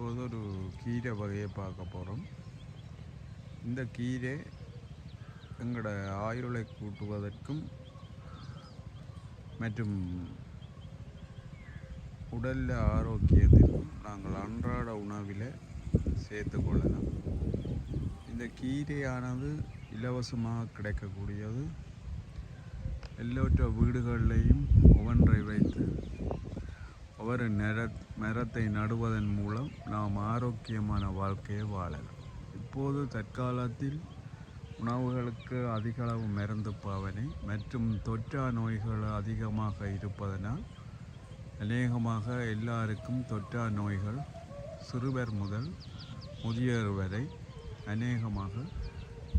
இப்போது ஒரு கீரை வகையை பார்க்க போகிறோம். இந்த கீரை எங்களோட ஆயுளை கூட்டுவதற்கும் மற்றும் உடல் ஆரோக்கியத்திற்கும் நாங்கள் அன்றாட உணவில் சேர்த்து கொள்ளலாம். இந்த கீரையானது இலவசமாக கிடைக்கக்கூடியது. எல்லோற்ற வீடுகளிலையும் ஒவ்வொன்றை வைத்து ஒவ்வொரு மரத்தை நடுவதன் மூலம் நாம் ஆரோக்கியமான வாழ்க்கையை வாழலாம். இப்போது தற்காலத்தில் உணவுகளுக்கு அதிகளவு மருந்து பாவனை மற்றும் தொற்றா நோய்கள் அதிகமாக இருப்பதனால் அநேகமாக எல்லாருக்கும் தொற்றா நோய்கள் சிறுவர் முதல் முதியோர் வரை அநேகமாக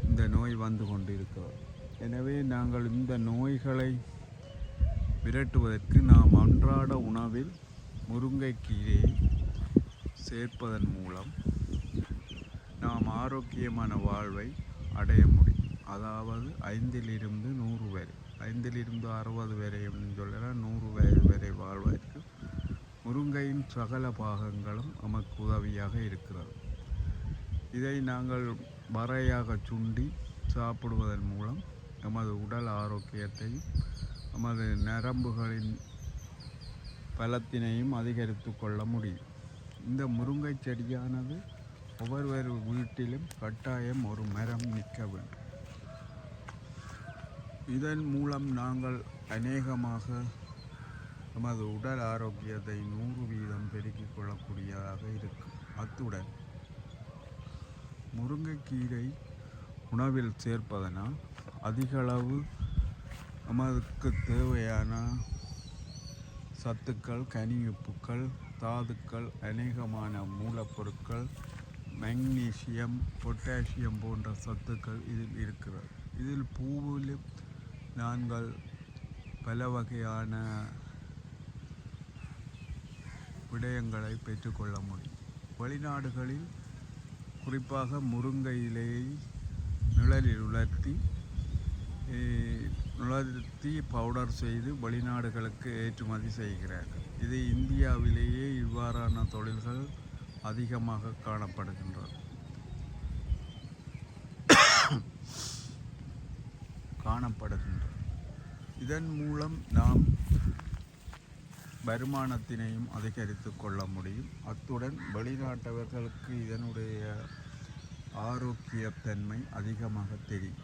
இந்த நோய் வந்து கொண்டிருக்கிறது. எனவே நாங்கள் இந்த நோய்களை விரட்டுவதற்கு நாம் அன்றாட உணவில் முருங்கைக்கீரையை சேர்ப்பதன் மூலம் நாம் ஆரோக்கியமான வாழ்வை அடைய முடியும். அதாவது 5லிருந்து 100 வரை, 5லிருந்து 60 வரை அப்படின்னு சொல்லலாம், 100 வயது வரை வாழ்வதற்கு முருங்கையின் சகல பாகங்களும் நமக்கு உதவியாக இருக்கிறது. இதை நாங்கள் வரையாக சுண்டி சாப்பிடுவதன் மூலம் நமது உடல் ஆரோக்கியத்தையும் நமது நரம்புகளின் பலத்தினையும் அதிகரித்து கொள்ள முடியும். இந்த முருங்கை செடியானது ஒவ்வொரு வீட்டிலும் கட்டாயம் ஒரு மரம் நிற்க வேண்டும். இதன் மூலம் நாங்கள் அநேகமாக நமது உடல் ஆரோக்கியத்தை 100% பெருக்கிக் கொள்ளக்கூடியதாக இருக்கும். அத்துடன் முருங்கைக்கீரை உணவில் சேர்ப்பதனால் அதிகளவு நமக்கு தேவையான சத்துக்கள், கனியுப்புக்கள், தாதுக்கள், அநேகமான மூலப்பொருட்கள், மெக்னீசியம், பொட்டாசியம் போன்ற சத்துக்கள் இதில் இருக்கிறது. இதில் பூவில் நாங்கள் பல வகையான விடயங்களை பெற்றுக்கொள்ள முடியும். வெளிநாடுகளில் குறிப்பாக முருங்கை இலையை நிழலில் உலர்த்தி பவுடர் செய்து வெளிநாடுகளுக்கு ஏற்றுமதி செய்கிறார்கள். இது இந்தியாவிலேயே இவ்வாறான தொழில்கள் அதிகமாக காணப்படுகின்றது. இதன் மூலம் நாம் வருமானத்தினையும் அதிகரித்து கொள்ள முடியும். அத்துடன் வெளிநாட்டவர்களுக்கு இதனுடைய ஆரோக்கியத்தன்மை அதிகமாக தெரியும்.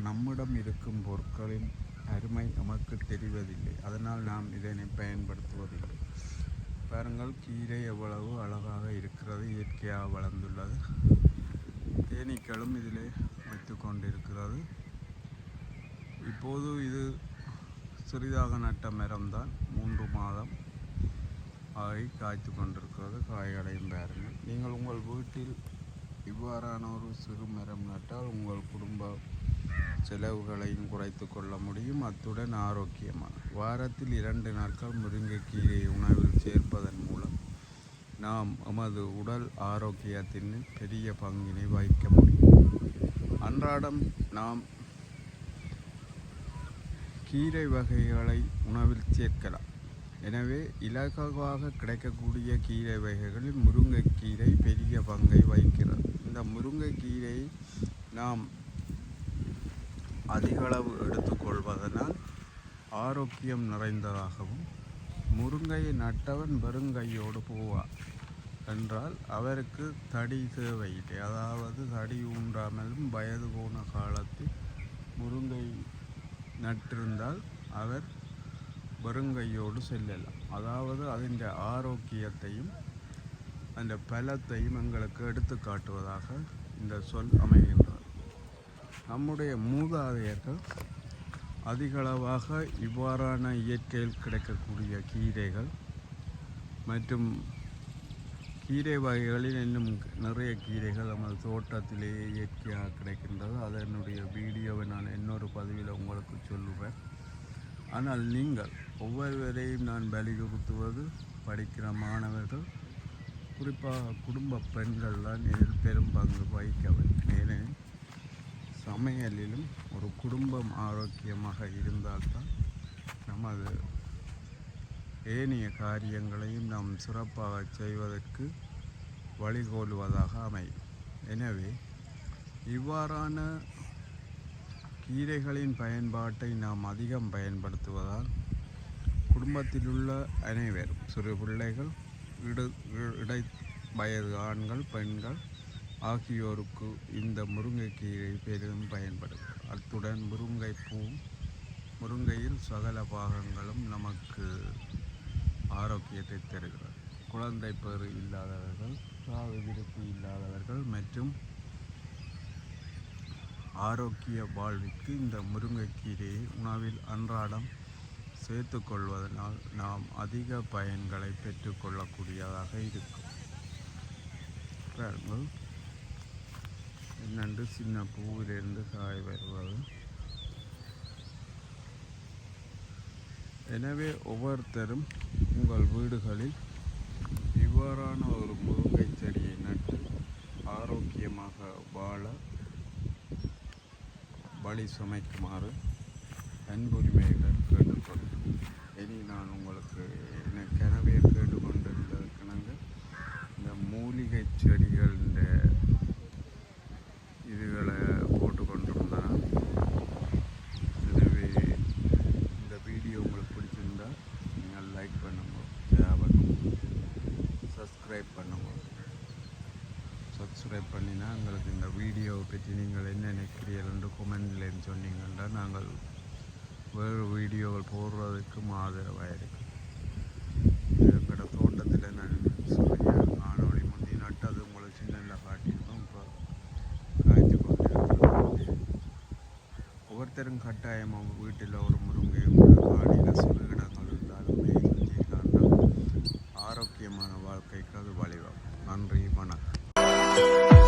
நம்மிடம் இருக்கும் பொருட்களின் அருமை நமக்கு தெரிவதில்லை. அதனால் நாம் இதனை பயன்படுத்துவதில்லை. பாருங்கள், கீரை எவ்வளவு அழகாக இருக்கிறது, இயற்கையாக வளர்ந்துள்ளது. தேனீக்களும் இதிலே வைத்து கொண்டிருக்கிறது. இப்போது இது சிறிதாக நட்ட மரம்தான், 3 மாதம் ஆகி காய்த்து கொண்டிருக்கிறது. காய்களையும் பாருங்கள். நீங்கள் உங்கள் வீட்டில் இவ்வாறான ஒரு சிறு மரம் நட்டால் உங்கள் குடும்ப செலவுகளையும் குறைத்து கொள்ள முடியும். அத்துடன் ஆரோக்கியமான வாரத்தில் 2 நாட்கள் முருங்கைக்கீரை உணவில் சேர்ப்பதன் மூலம் நாம் நமது உடல் ஆரோக்கியத்தின் பெரிய பங்கினை வகிக்க முடியும். அன்றாடம் நாம் கீரை வகைகளை உணவில் சேர்க்கலாம். எனவே இலகுவாக கிடைக்கக்கூடிய கீரை வகைகளில் முருங்கைக்கீரை பெரிய பங்கை வகிக்கிறது. இந்த முருங்கைக்கீரையை நாம் அதிகளவு எடுத்துக்கொள்வதனால் ஆரோக்கியம் நிறைந்ததாகவும், முருங்கையை நட்டவன் வெறுங்கையோடு போவார் என்றால் அவருக்கு தடி தேவையில்லை. அதாவது தடி ஊன்றாமலும் வயது போன காலத்தில் முருங்கை நட்டிருந்தால் அவர் வெறுங்கையோடு செல்லலாம். அதாவது அதன் ஆரோக்கியத்தையும் அந்த பலத்தையும் எங்களுக்கு எடுத்து காட்டுவதாக இந்த சொல் அமைகின்றது. நம்முடைய மூதாதையர்கள் அதிகளவாக இவ்வாறான இயற்கையில் கிடைக்கக்கூடிய கீரைகள் மற்றும் கீரை வகைகளில் இன்னும் நிறைய கீரைகள் நமது தோட்டத்திலேயே இயற்கையாக கிடைக்கின்றது. அதனுடைய வீடியோவை நான் இன்னொரு பதிவில் உங்களுக்கு சொல்லுவேன். ஆனால் நீங்கள் ஒவ்வொருவரையும் நான் வலியுறுத்துவது, படிக்கிற மாணவர்கள், குறிப்பாக குடும்ப பெண்கள் தான் இதில் பெரும் பங்கு வகிக்க வேண்டும். ஏனெனில் சமையலிலும் ஒரு குடும்பம் ஆரோக்கியமாக இருந்தால்தான் நமது ஏனைய காரியங்களையும் நாம் சிறப்பாக செய்வதற்கு வழிகோலுவதாக அமையும். எனவே இவ்வாறான கீரைகளின் பயன்பாட்டை நாம் அதிகம் பயன்படுத்துவதால் குடும்பத்தில் உள்ள அனைவரும், சிறு பிள்ளைகள், இடை வயது ஆண்கள், பெண்கள் ஆகியோருக்கு இந்த முருங்கைக்கீரை பெரிதும் பயன்படும். அத்துடன் முருங்கையில் சகல பாகங்களும் நமக்கு ஆரோக்கியத்தை தருகிறது. குழந்தை பேறு இல்லாதவர்கள், சாவு விருத்தி இல்லாதவர்கள் மற்றும் ஆரோக்கிய வாழ்விற்கு இந்த முருங்கைக்கீரையை உணவில் அன்றாடம் சேர்த்து கொள்வதனால் நாம் அதிக பயன்களை பெற்றுக்கொள்ளக்கூடியதாக இருக்கும். என்னென்று சின்ன பூவிலிருந்து காய் வருவது. எனவே ஒவ்வொருத்தரும் உங்கள் வீடுகளில் இவ்வாறான ஒரு முருங்கை செடியை நட்டு ஆரோக்கியமாக வாழ வழி சமைக்குமாறு அன்புரிமையுடன் கேட்டுக்கொள்கிறேன். இனி நான் உங்களுக்கு கனவே கேட்டுக்கொண்டிருந்ததுக்கு இந்த மூலிகை செடிகள் இதுகளை போட்டுக்கொண்டிருந்தேன். எனவே இந்த வீடியோ உங்களுக்கு பிடிச்சிருந்தா நீங்கள் லைக் பண்ணுங்க, ஷேர் பண்ணுங்க, சப்ஸ்கிரைப் பண்ணுங்க. சப்ஸ்கிரைப் பண்ணினா எங்களுக்கு இந்த வீடியோவை பற்றி நீங்கள் என்ன நினைக்கிறீர்கள் கமெண்ட்லேன்னு சொன்னீங்கன்னா நாங்கள் வேறு வீடியோவில் போடுறதுக்கும் ஆதரவாக இருக்குது. எங்களோட தோட்டத்தில் நான் காணொளி முந்தி நட்டு அது உங்களுக்கு சின்ன காட்டியிருக்கோம். இப்போ காய்ச்சி கொண்டிருக்கிறது. ஒவ்வொருத்தரும் கட்டாயமாக வீட்டில் ஒரு முருங்கை காடியில் சிறு இடங்கள் இருந்தாலும் ஆரோக்கியமான வாழ்க்கைக்கு அது வழிவகும். நன்றி, வணக்கம்.